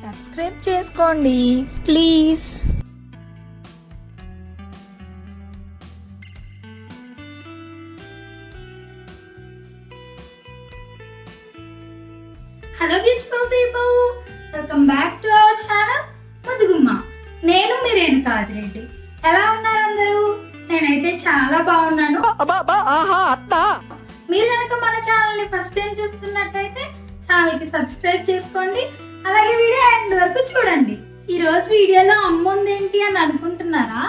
Subscribe చేసుకోండి please. Hello beautiful people, welcome back to our channel Mudugumma. నేను మీ రేణుకా ఆదిరెడ్డి. ఎలా ఉన్నారు అందరూ? నేనైతే చాలా బాగున్నాను. మీరు కనుక మన ఛానల్ ని ఫస్ట్ టైం చూస్తున్నట్టయితే ఛానల్ కి సబ్స్క్రైబ్ చేసుకోండి, అలాగే వీడియో ఎండ్ వరకు చూడండి. ఈ రోజు వీడియోలో అమ్మ ఉంది ఏంటి అని అనుకుంటున్నారా?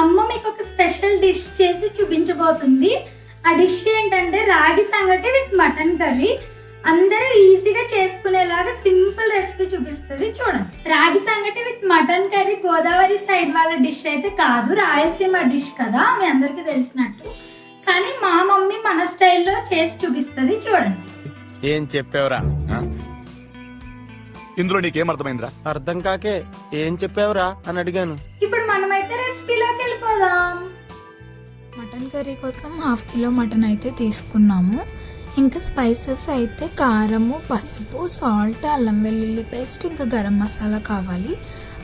అమ్మ మీకు ఒక స్పెషల్ డిష్ చేసి చూపించబోతుంది. ఆ డిష్ ఏంటంటే రాగి సంగటి విత్ మటన్ కర్రీ. అందరూ ఈజీగా చేసుకునేలాగా సింపుల్ రెసిపీ చూపిస్తుంది, చూడండి. రాగి సంగటి with mutton curry Godavari side వాళ్ళ డిష్ అయితే కాదు, రాయలసీమ డిష్ కదా, మీ అందరికి తెలిసినట్టు. కానీ మా మమ్మీ మన స్టైల్లో చేసి చూపిస్తుంది, చూడండి. ఏం చెప్పావురా? ఇందులో నీకేం అర్థమైందిరా? అర్థం కాకే ఏం చెప్పావురా అని అడిగాను. ఇప్పుడు మనమైతే రెసిపీలోకి వెళ్ళిపోదాం. మటన్ కర్రీ కోసం 1/2 కిలో మటన్ అయితే తీసుకున్నాము. ఇంకా స్పైసెస్ అయితే కారము, పసుపు, సాల్ట్, అల్లం వెల్లుల్లి పేస్ట్, ఇంకా గరం మసాలా కావాలి.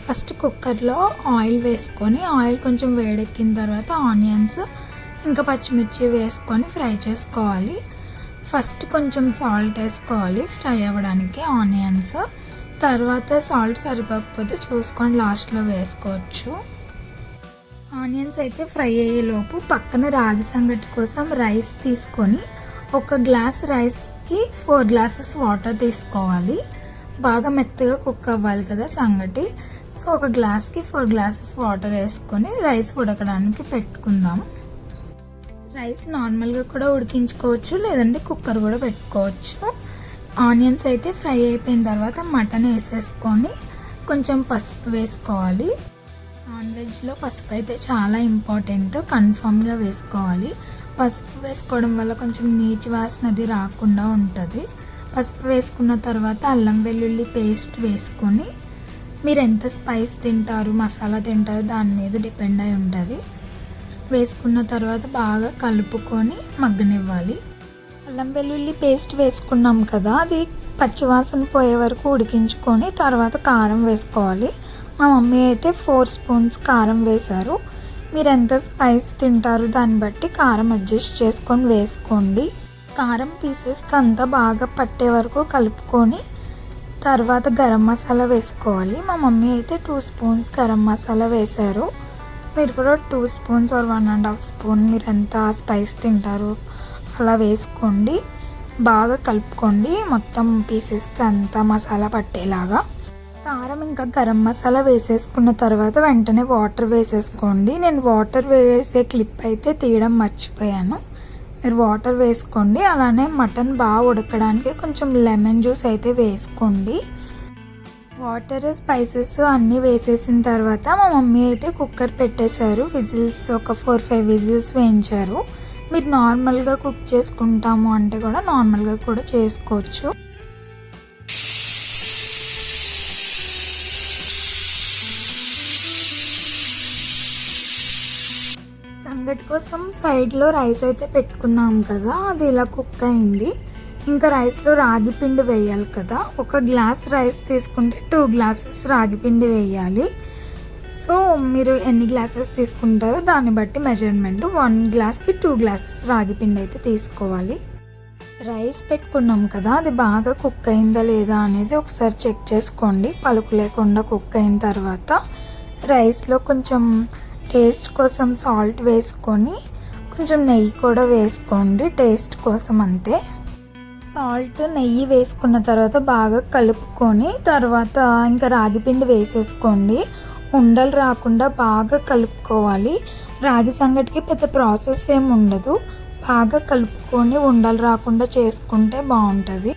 ఫస్ట్ కుక్కర్లో ఆయిల్ వేసుకొని ఆయిల్ కొంచెం వేడెక్కిన తర్వాత ఆనియన్స్ ఇంకా పచ్చిమిర్చి వేసుకొని ఫ్రై చేసుకోవాలి. ఫస్ట్ కొంచెం సాల్ట్ వేసుకోవాలి ఫ్రై అవ్వడానికి ఆనియన్స్. తర్వాత సాల్ట్ సరిపోకపోతే చూసుకొని లాస్ట్లో వేసుకోవచ్చు. ఆనియన్స్ అయితే ఫ్రై అయ్యేలోపు పక్కన రాగి సంగటి కోసం రైస్ తీసుకొని ఒక గ్లాస్ రైస్కి 4 గ్లాసెస్ వాటర్ తీసుకోవాలి. బాగా మెత్తగా కుక్ అవ్వాలి కదా సంగటి. సో ఒక గ్లాస్కి 4 గ్లాసెస్ వాటర్ వేసుకొని రైస్ ఉడకడానికి పెట్టుకుందాం. రైస్ నార్మల్గా కూడా ఉడికించుకోవచ్చు, లేదంటే కుక్కర్ కూడా పెట్టుకోవచ్చు. ఆనియన్స్ అయితే ఫ్రై అయిపోయిన తర్వాత మటన్ వేసేసుకొని కొంచెం పసుపు వేసుకోవాలి. నాన్ వెజ్లో పసుపు అయితే చాలా ఇంపార్టెంట్, కన్ఫామ్గా వేసుకోవాలి. పసుపు వేసుకోవడం వల్ల కొంచెం నీచు వాసనది రాకుండా ఉంటుంది. పసుపు వేసుకున్న తర్వాత అల్లం వెల్లుల్లి పేస్ట్ వేసుకొని, మీరు ఎంత స్పైస్ తింటారు, మసాలా తింటారు దాని మీద డిపెండ్ అయి ఉంటుంది. వేసుకున్న తర్వాత బాగా కలుపుకొని మగ్గనివ్వాలి. అల్లం వెల్లుల్లి పేస్ట్ వేసుకున్నాం కదా, అది పచ్చివాసన పోయే వరకు ఉడికించుకొని తర్వాత కారం వేసుకోవాలి. మా మమ్మీ అయితే 4 స్పూన్స్ కారం వేశారు. మీరు ఎంత స్పైస్ తింటారు దాన్ని బట్టి కారం అడ్జస్ట్ చేసుకొని వేసుకోండి. కారం పీసెస్కి అంతా బాగా పట్టే వరకు కలుపుకొని తర్వాత గరం మసాలా వేసుకోవాలి. మా మమ్మీ అయితే 2 స్పూన్స్ గరం మసాలా వేశారు. మీరు కూడా 2 స్పూన్స్ ఆర్ 1.5 స్పూన్ మీరు ఎంత స్పైస్ తింటారు అలా వేసుకోండి. బాగా కలుపుకోండి మొత్తం పీసెస్కి అంతా మసాలా పట్టేలాగా. కారం ఇంకా గరం మసాలా వేసేసుకున్న తర్వాత వెంటనే వాటర్ వేసేసుకోండి. నేను వాటర్ వేసే క్లిప్ అయితే తీయడం మర్చిపోయాను, మీరు వాటర్ వేసుకోండి. అలానే మటన్ బాగా ఉడకడానికి కొంచెం లెమన్ జ్యూస్ అయితే వేసుకోండి. వాటర్ స్పైసెస్ అన్నీ వేసేసిన తర్వాత మా మమ్మీ అయితే కుక్కర్ పెట్టేశారు. విజిల్స్ ఒక 4-5 విజిల్స్ వేయించారు. మీరు నార్మల్గా కుక్ చేసుకుంటాము అంటే కూడా నార్మల్గా కూడా చేసుకోవచ్చు. సంగటి కోసం సైడ్లో రైస్ అయితే పెట్టుకున్నాం కదా, అది ఇలా కుక్ అయింది. ఇంకా రైస్లో రాగి పిండి వేయాలి కదా, ఒక గ్లాస్ రైస్ తీసుకుంటే 2 గ్లాసెస్ రాగి పిండి వేయాలి. సో మీరు ఎన్ని గ్లాసెస్ తీసుకుంటారో దాన్ని బట్టి మెజర్మెంట్, 1 గ్లాస్కి 2 గ్లాసెస్ రాగి పిండి అయితే తీసుకోవాలి. రైస్ పెట్టుకున్నాం కదా, అది బాగా కుక్ అయిందా లేదా అనేది ఒకసారి చెక్ చేసుకోండి. పలుకు లేకుండా కుక్ అయిన తర్వాత రైస్లో కొంచెం టేస్ట్ కోసం సాల్ట్ వేసుకొని కొంచెం నెయ్యి కూడా వేసుకోండి టేస్ట్ కోసం, అంతే. సాల్ట్ నెయ్యి వేసుకున్న తర్వాత బాగా కలుపుకొని తర్వాత ఇంకా రాగి పిండి వేసేసుకోండి. ఉండలు రాకుండా బాగా కలుపుకోవాలి. రాగి సంగటికి పెద్ద ప్రాసెస్ ఏమి ఉండదు, బాగా కలుపుకొని ఉండలు రాకుండా చేసుకుంటే బాగుంటుంది.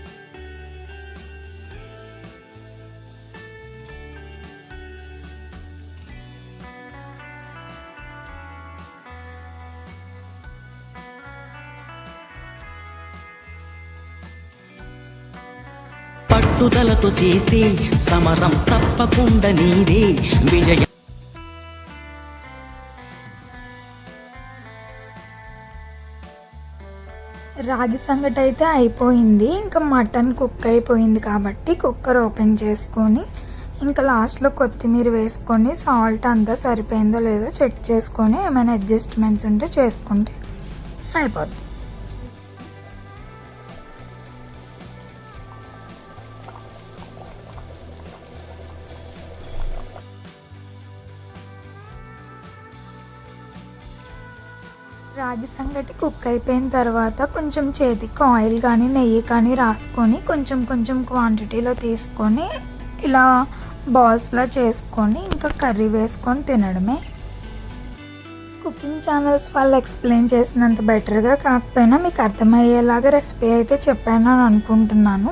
పట్టుదలతో చేస్తే సమరం తప్పకుండా నీదే విజయం. రాగి సంగటి అయితే అయిపోయింది. ఇంకా మటన్ కుక్ అయిపోయింది కాబట్టి కుక్కర్ ఓపెన్ చేసుకొని ఇంకా లాస్ట్లో కొత్తిమీర వేసుకొని సాల్ట్ అంతా సరిపోయిందో లేదో చెక్ చేసుకొని ఏమైనా అడ్జస్ట్మెంట్స్ ఉంటే చేసుకుంటే అయిపోద్ది. రాగి సంగటి కుక్ అయిపోయిన తర్వాత కొంచెం చేతికి ఆయిల్ కానీ నెయ్యి కానీ రాసుకొని కొంచెం కొంచెం క్వాంటిటీలో తీసుకొని ఇలా బాల్స్లా చేసుకొని ఇంకా కర్రీ వేసుకొని తినడమే. కుకింగ్ ఛానల్స్ వాళ్ళు ఎక్స్ప్లెయిన్ చేసినంత బెటర్గా కాకపోయినా మీకు అర్థమయ్యేలాగా రెసిపీ అయితే చెప్పాను అని అనుకుంటున్నాను.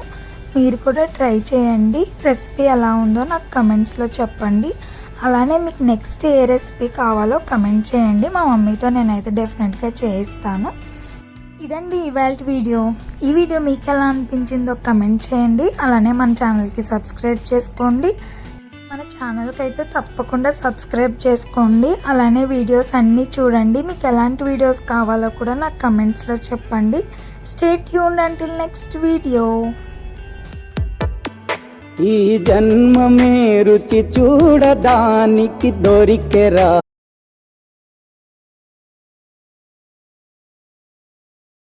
మీరు కూడా ట్రై చేయండి. రెసిపీ ఎలా ఉందో నాకు కమెంట్స్లో చెప్పండి. అలానే మీకు నెక్స్ట్ ఏ రెసిపీ కావాలో కమెంట్ చేయండి. మా మమ్మీతో నేనైతే డెఫినెట్గా చేయిస్తాను. ఇదండి ఇవాళ వీడియో. ఈ వీడియో మీకు ఎలా అనిపించిందో కమెంట్ చేయండి. అలానే మన ఛానల్కి సబ్స్క్రైబ్ చేసుకోండి. మన ఛానల్కి అయితే తప్పకుండా సబ్స్క్రైబ్ చేసుకోండి. అలానే వీడియోస్ అన్నీ చూడండి. మీకు ఎలాంటి వీడియోస్ కావాలో కూడా నాకు కమెంట్స్లో చెప్పండి. Stay tuned until next video. ఈ జన్మమే రుచి చూడడానికి దొరికెరా.